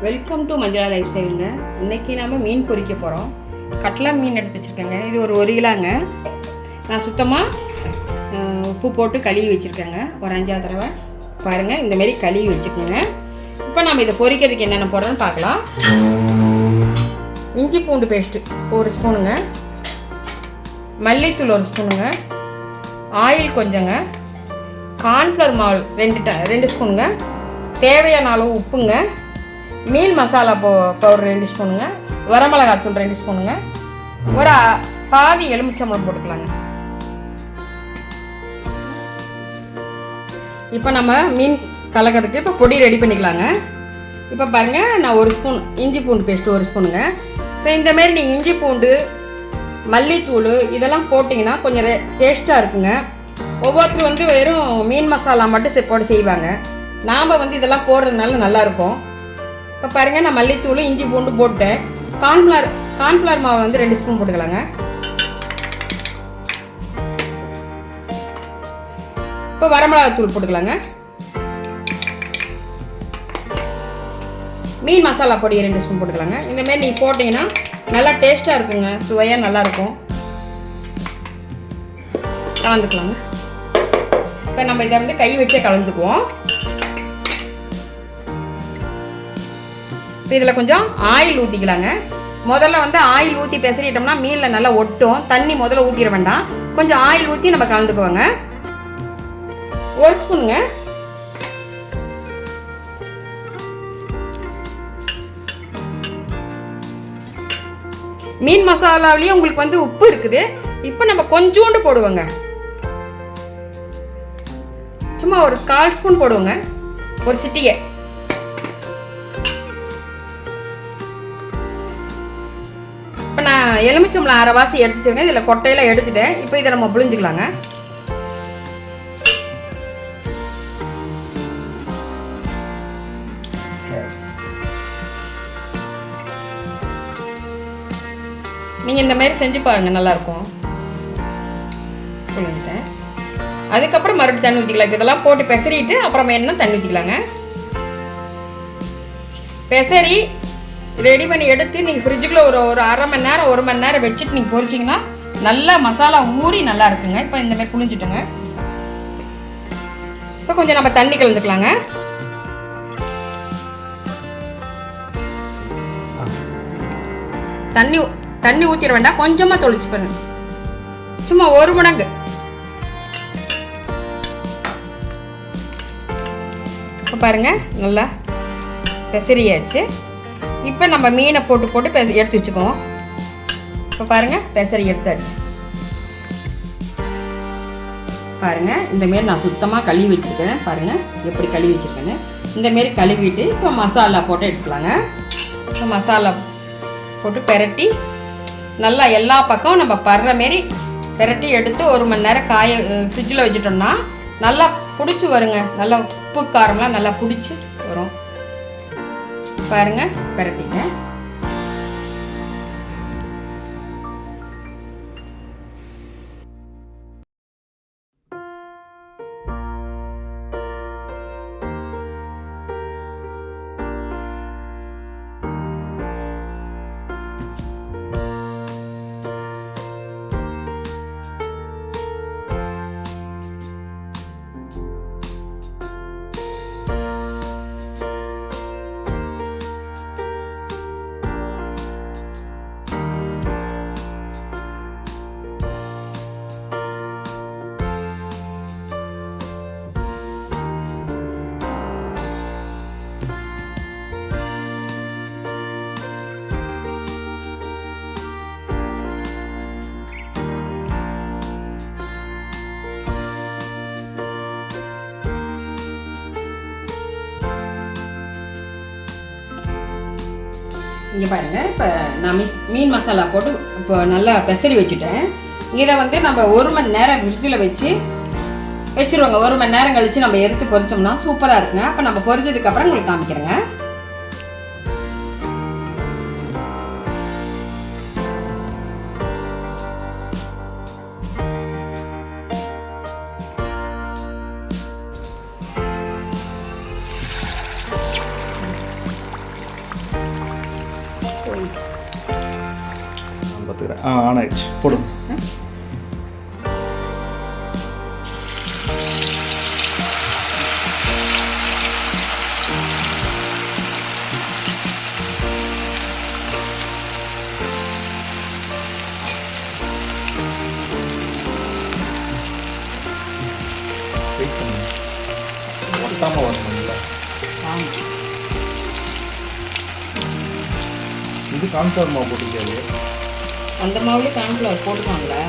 Welcome to Manjala life ஸ்டைலுங்க. இன்றைக்கி நம்ம மீன் பொரிக்க போகிறோம். கட்லா மீன் எடுத்து வச்சுருக்கேங்க. இது ஒரு கிலோங்க. நான் சுத்தமாக உப்பு போட்டு கழுவி வச்சுருக்கேங்க. ஒரு 5 தடவை பாருங்கள். இந்தமாரி கழுவி வச்சுக்கோங்க. இப்போ நம்ம இதை பொரிக்கிறதுக்கு என்னென்ன போடுறோன்னு பார்க்கலாம். இஞ்சி பூண்டு பேஸ்ட்டு 1 ஸ்பூனுங்க, மல்லித்தூள் 1 ஸ்பூனுங்க, ஆயில் கொஞ்சங்க, கார்ன்ஃப்ளவர் மாவு 2 ஸ்பூனுங்க, தேவையான அளவு உப்புங்க, மீன் மசாலா பவுடர் 2 ஸ்பூனுங்க, வரமிளகாத்தூள் 2 ஸ்பூனுங்க, ஒரு பாதி எலுமிச்சம்பழம் போட்டுக்கலாங்க. இப்போ நம்ம மீன் கலக்கிறதுக்கு இப்போ பொடி ரெடி பண்ணிக்கலாங்க. இப்போ பாருங்கள், நான் 1 ஸ்பூன் இஞ்சி பூண்டு பேஸ்ட்டு 1 ஸ்பூனுங்க. இப்போ இந்தமாரி நீங்கள் இஞ்சி பூண்டு மல்லித்தூள் இதெல்லாம் போட்டிங்கன்னா கொஞ்சம் டேஸ்ட்டாக இருக்குங்க. ஒவ்வொருத்தரும் வெறும் மீன் மசாலா மட்டும் போட்டு செய்வாங்க. நாம் இதெல்லாம் போடுறதுனால நல்லாயிருக்கும். இப்போ பாருங்கள், நான் மல்லித்தூள் இஞ்சி பூண்டு போட்டேன். கார்ன்ஃப்ளவர் மாவு 2 ஸ்பூன் போட்டுக்கலாங்க. இப்போ வரமிளகாத்தூள் போட்டுக்கலாங்க. மீன் மசாலா பொடி 2 ஸ்பூன் போட்டுக்கலாங்க. இந்தமாரி நீங்கள் போட்டிங்கன்னா நல்லா டேஸ்ட்டாக இருக்குங்க, சுவையாக நல்லாயிருக்கும். கலந்துக்கலாங்க. இப்போ நம்ம இதை கை வச்சே கலந்துக்குவோம். இப்போ இதில் கொஞ்சம் ஆயில் ஊற்றிக்கலாங்க. முதல்ல ஆயில் ஊற்றி பெசரிட்டோம்னா மீனில் நல்லா ஒட்டும். தண்ணி முதல்ல ஊற்றிட வேண்டாம், கொஞ்சம் ஆயில் ஊற்றி நம்ம கலந்துக்குவோங்க. 1 ஸ்பூனுங்க. மீன் மசாலாவிலேயே உங்களுக்கு உப்பு இருக்குது. இப்போ நம்ம கொஞ்சோண்டு போடுவோங்க. சும்மா ஒரு 1/4 ஸ்பூன் போடுவோங்க, ஒரு சிட்டிகை. இப்போ நான் எலுமிச்சம்பழம் அரைவாசி எடுத்து வச்சுருக்கேன். இதில் கொட்டையெல்லாம் எடுத்துட்டேன். இப்போ இதை நம்ம புழிஞ்சிக்கலாங்க. நீங்கள் இந்தமாரி செஞ்சு பாருங்கள், நல்லாயிருக்கும். புழிஞ்சிட்டேன். அதுக்கப்புறம் மறுபடியும் தண்ணி ஊற்றிக்கலாம். இதெல்லாம் போட்டு பெசரிட்டு அப்புறம் என்ன தண்ணி ஊற்றிக்கலாங்க. பெசரி ரெடி பண்ணி எடுத்து நீங்கள் ஃப்ரிட்ஜுக்குள்ளே ஒரு 1/2 மணி நேரம் 1 மணி நேரம் வச்சுட்டு நீங்கள் பொரிச்சிங்கன்னா நல்லா மசாலா ஊறி நல்லா இருக்குங்க. இப்போ இந்தமாதிரி புழிஞ்சிட்டுங்க. இப்போ கொஞ்சம் நம்ம தண்ணி கலந்துக்கலாங்க. தண்ணி ஊற்றிட வேண்டாம், கொஞ்சமாக தொளிச்சு பண்ணுங்க. சும்மா 1 மடங்கு. இப்போ பாருங்கள், நல்லா பெசரியாச்சு. இப்போ நம்ம மீனை போட்டு எடுத்து வச்சுக்குவோம். இப்போ பாருங்கள், பெசரி எடுத்தாச்சு. பாருங்கள், இந்தமாரி நான் சுத்தமாக கழுவி வச்சுருக்கேன். பாருங்கள் எப்படி கழுவி வச்சுருக்கேன்னு. இந்தமாரி கழுவிட்டு இப்போ மசாலா போட்டு எடுத்துக்கலாங்க. இப்போ மசாலா போட்டு பெரட்டி நல்லா எல்லா பக்கம் நம்ம படுற மாரி பெரட்டி எடுத்து 1 மணி நேரம் ஃப்ரிட்ஜில் வச்சுட்டோம்னா நல்லா பிடிச்சி வருங்க. நல்லா உப்பு காரம்லாம் நல்லா பிடிச்சி வரும். பாருங்க, பெரட்டிங்க. இங்கே பாருங்கள், இப்போ நான் மீன் மசாலா போட்டு இப்போ நல்லா பெசரி வச்சுட்டேன். இதை நம்ம 1 மணி நேரம் ஃப்ரிட்ஜில் வச்சுருவாங்க. 1 மணி நேரம் கழித்து நம்ம எடுத்து பொரிச்சோம்னா சூப்பராக இருக்குங்க. அப்போ நம்ம பொரிச்சதுக்கப்புறம் உங்களுக்கு காமிக்கிறேங்க. எடுத்துக்கிறேன். ஆன் ஆயிடுச்சு, போடுங்க. வெயிட் பண்ணுங்க, ஒட்டாமல் வரணும்ல. இது கான்ஃப்ளவர் மாவு போட்டுக்காது, அந்த மாவுலேயே கார்ன்ஃப்ளவர் போட்டுக்காங்களா?